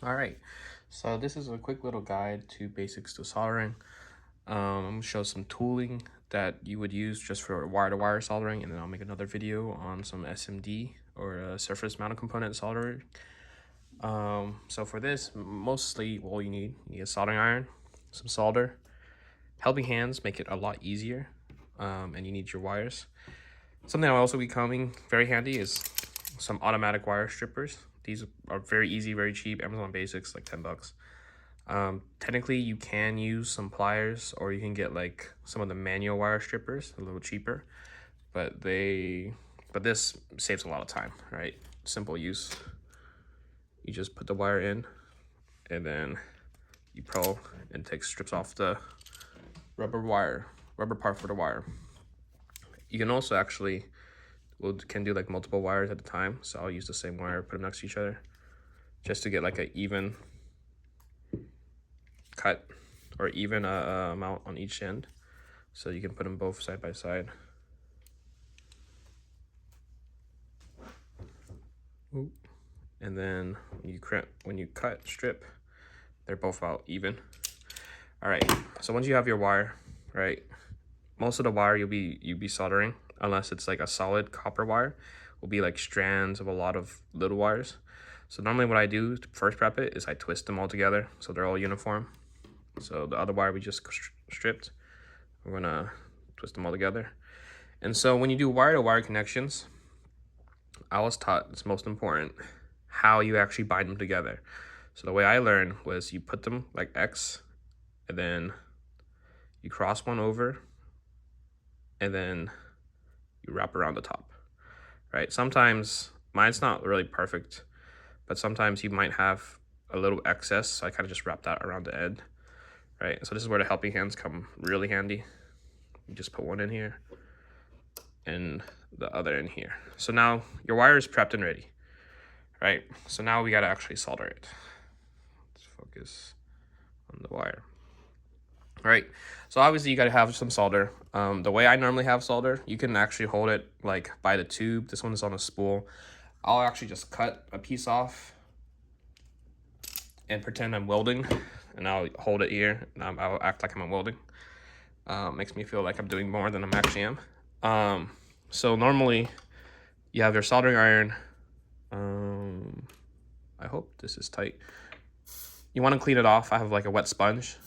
All right, so this is a quick little guide to basics to soldering. I'm gonna show some tooling that you would use just for wire-to-wire soldering, and then I'll make another video on some SMD or surface mounted component soldering. So for this, mostly all you need a soldering iron, some solder. Helping hands make it a lot easier, and you need your wires. Something that will also be coming very handy is some automatic wire strippers. These are very easy, very cheap. Amazon Basics, like 10 bucks. Technically, you can use some pliers, or you can get like some of the manual wire strippers, a little cheaper. But this saves a lot of time, right? Simple use. You just put the wire in, and then you pull and take strips off the rubber part for the wire. You can also actually can do like multiple wires at a time, so I'll use the same wire, put them next to each other, just to get like an even cut or even amount on each end, so you can put them both side by side. Ooh. And then when you cut strip, they're both out even. All right, so once you have your wire, right, most of the wire you'll be soldering, unless it's like a solid copper wire, will be like strands of a lot of little wires. So normally what I do to first prep it is I twist them all together so they're all uniform. So the other wire we just stripped, we're gonna twist them all together. And so when you do wire-to-wire connections, I was taught it's most important how you actually bind them together. So the way I learned was you put them like X, and then you cross one over, and then you wrap around the top, right? Sometimes mine's not really perfect, but sometimes you might have a little excess, so I kind of just wrap that around the end, right? So this is where the helping hands come really handy. You just put one in here and the other in here. So now your wire is prepped and ready, right? So now we gotta actually solder it. Let's focus on the wire. All right, so obviously you gotta have some solder. The way I normally have solder, you can actually hold it like by the tube. This one is on a spool. I'll actually just cut a piece off and pretend I'm welding, and I'll hold it here, and I'll act like I'm welding. Makes me feel like I'm doing more than I'm actually am. So normally you have your soldering iron. I hope this is tight. You want to clean it off. I have like a wet sponge.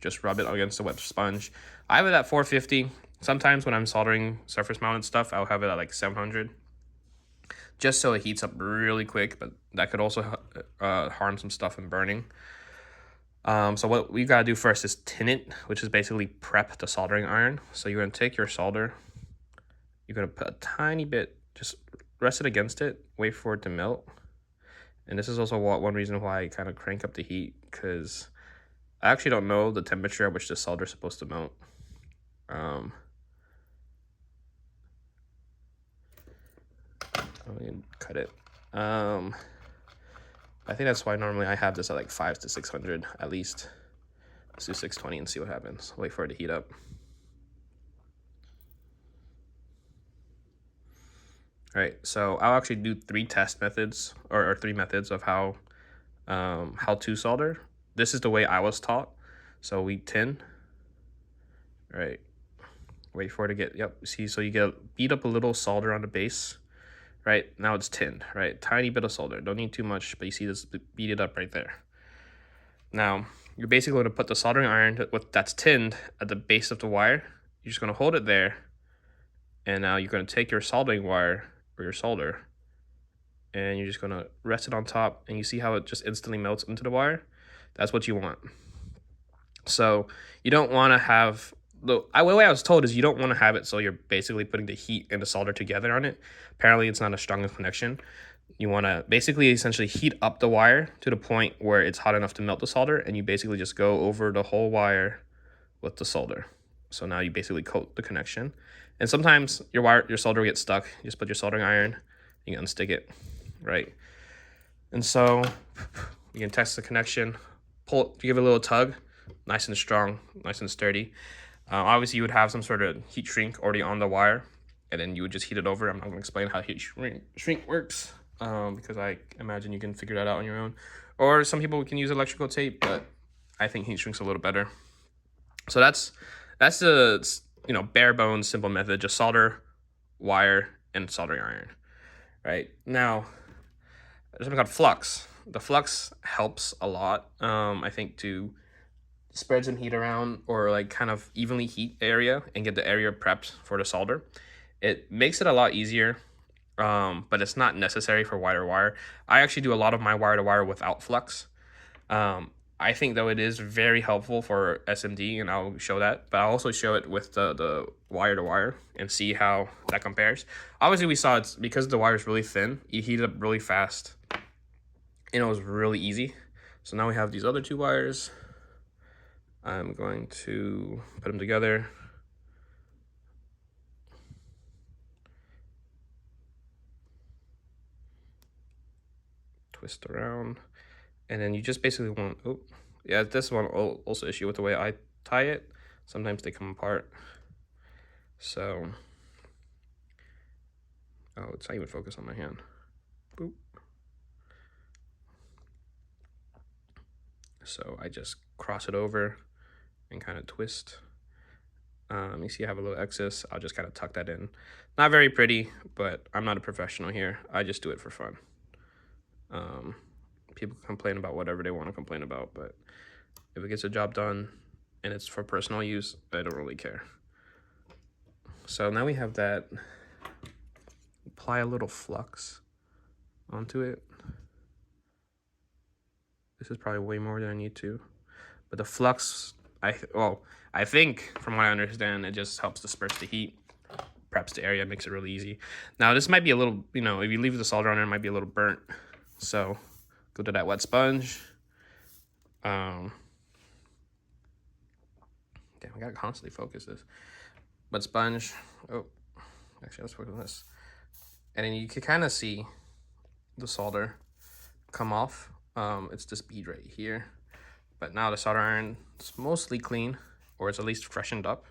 Just rub it against a wet sponge. I have it at 450. Sometimes when I'm soldering surface mounted stuff, I'll have it at like 700. Just so it heats up really quick, but that could also harm some stuff in burning. So what we gotta do first is tin it, which is basically prep the soldering iron. So you're gonna take your solder, you're gonna put a tiny bit, just rest it against it, wait for it to melt. And this is also one reason why I kind of crank up the heat, because I actually don't know the temperature at which the solder is supposed to melt. I'm gonna cut it. I think that's why normally I have this at like 500 to 600 at least. Let's do 620 and see what happens. Wait for it to heat up. All right, so I'll actually do three test methods or three methods of how to solder. This is the way I was taught. So we tin. All right, wait for it to get, yep, see, so you get beat up a little solder on the base. Right, now it's tinned, right? Tiny bit of solder, don't need too much, but you see this beat it up right there. Now, you're basically going to put the soldering iron that's tinned at the base of the wire. You're just going to hold it there, and now you're going to take your soldering wire or your solder, and you're just going to rest it on top, and you see how it just instantly melts into the wire? That's what you want. So you don't want to have the way I was told is you don't want to have it so you're basically putting the heat and the solder together on it. Apparently it's not a strong connection. You want to basically essentially heat up the wire to the point where it's hot enough to melt the solder, and you basically just go over the whole wire with the solder. So now you basically coat the connection. And sometimes your solder will get stuck. You just put your soldering iron, you can unstick it, right? And so you can test the connection, give it a little tug, nice and strong, nice and sturdy. Obviously, you would have some sort of heat shrink already on the wire, and then you would just heat it over. I'm not going to explain how heat shrink works, because I imagine you can figure that out on your own. Or some people can use electrical tape, but I think heat shrink's a little better. So that's the bare bones simple method. Just solder, wire, and soldering iron. Right now, there's something called flux. The flux helps a lot. I think to spread some heat around or like kind of evenly heat area and get the area prepped for the solder. It makes it a lot easier, but it's not necessary for wire to wire. I actually do a lot of my wire to wire without flux. I think though it is very helpful for SMD, and I'll show that, but I'll also show it with the wire to wire and see how that compares. Obviously we saw it's because the wire is really thin, you heat it up really fast and it was really easy. So now we have these other two wires. I'm going to put them together. Twist around. And then you just basically want, oh, yeah, this one also issue with the way I tie it. Sometimes they come apart. So, oh, it's not even focused on my hand. Boop. So I just cross it over and kind of twist. You see I have a little excess. I'll just kind of tuck that in. Not very pretty, but I'm not a professional here. I just do it for fun. People complain about whatever they want to complain about, but if it gets a job done and it's for personal use, I don't really care. So now we have that. Apply a little flux onto it. This is probably way more than I need to, but the flux, I think from what I understand, it just helps disperse the heat, preps the area, makes it really easy. Now this might be a little, if you leave the solder on there, it might be a little burnt. So go to that wet sponge. Damn, I gotta constantly focus this. Wet sponge. Oh, actually, let's focus on this. And then you can kind of see the solder come off. It's this bead right here. But now the solder iron is mostly clean, or it's at least freshened up.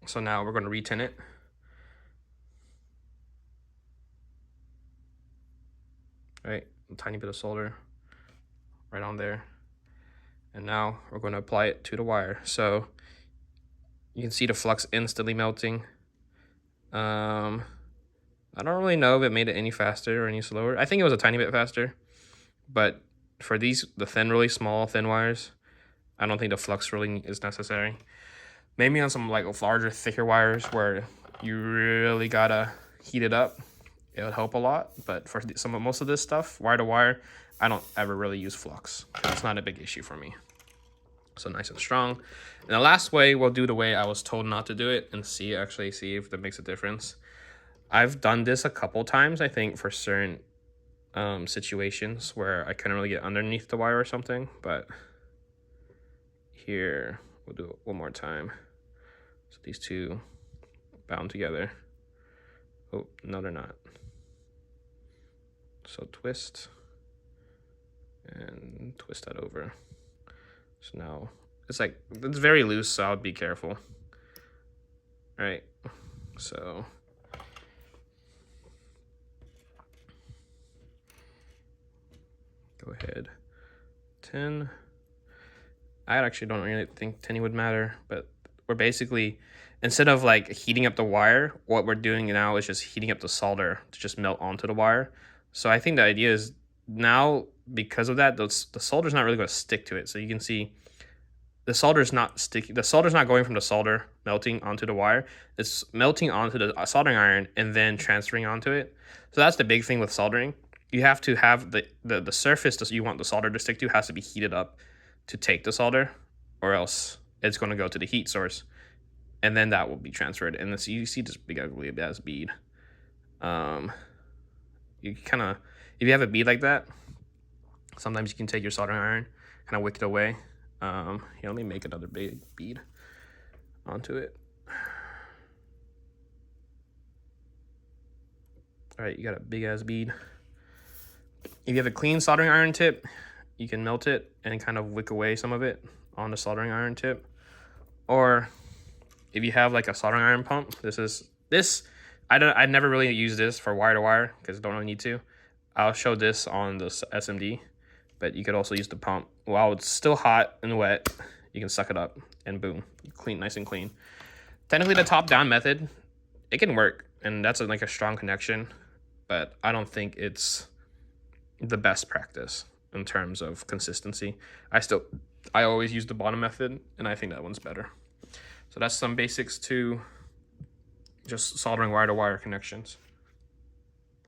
So now we're going to retin it. Right, a tiny bit of solder right on there. And now we're going to apply it to the wire. So you can see the flux instantly melting. I don't really know if it made it any faster or any slower. I think it was a tiny bit faster, but for the really small, thin wires, I don't think the flux really is necessary. Maybe on some like larger, thicker wires where you really gotta heat it up, it would help a lot. But for most of this stuff, wire to wire, I don't ever really use flux. It's not a big issue for me. So nice and strong. And the last way, we'll do the way I was told not to do it and see if that makes a difference. I've done this a couple times, I think, for certain situations where I couldn't really get underneath the wire or something, but here we'll do it one more time. So these two bound together. Oh, no, they're not. So twist and twist that over. So now it's very loose, so I would be careful. All right, so go ahead, 10. I actually don't really think 10 would matter, but we're basically, instead of like heating up the wire, what we're doing now is just heating up the solder to just melt onto the wire. So I think the idea is now, because of that, the solder's not really going to stick to it. So you can see the solder's not sticky. The solder's not going from the solder melting onto the wire. It's melting onto the soldering iron and then transferring onto it. So that's the big thing with soldering. You have to have the surface that you want the solder to stick to has to be heated up to take the solder, or else it's going to go to the heat source, and then that will be transferred. And then you see this big ugly ass bead. You kind of, if you have a bead like that, sometimes you can take your soldering iron, kind of wick it away. Here, let me make another big bead onto it. All right, you got a big ass bead. If you have a clean soldering iron tip, you can melt it and kind of wick away some of it on the soldering iron tip. Or if you have like a soldering iron pump, I never really use this for wire to wire because I don't really need to. I'll show this on the SMD, but you could also use the pump. While it's still hot and wet, you can suck it up and boom, clean, nice and clean. Technically the top down method, it can work, and that's like a strong connection, but I don't think it's the best practice in terms of consistency. I always use the bottom method, and I think that one's better. So that's some basics to just soldering wire to wire connections.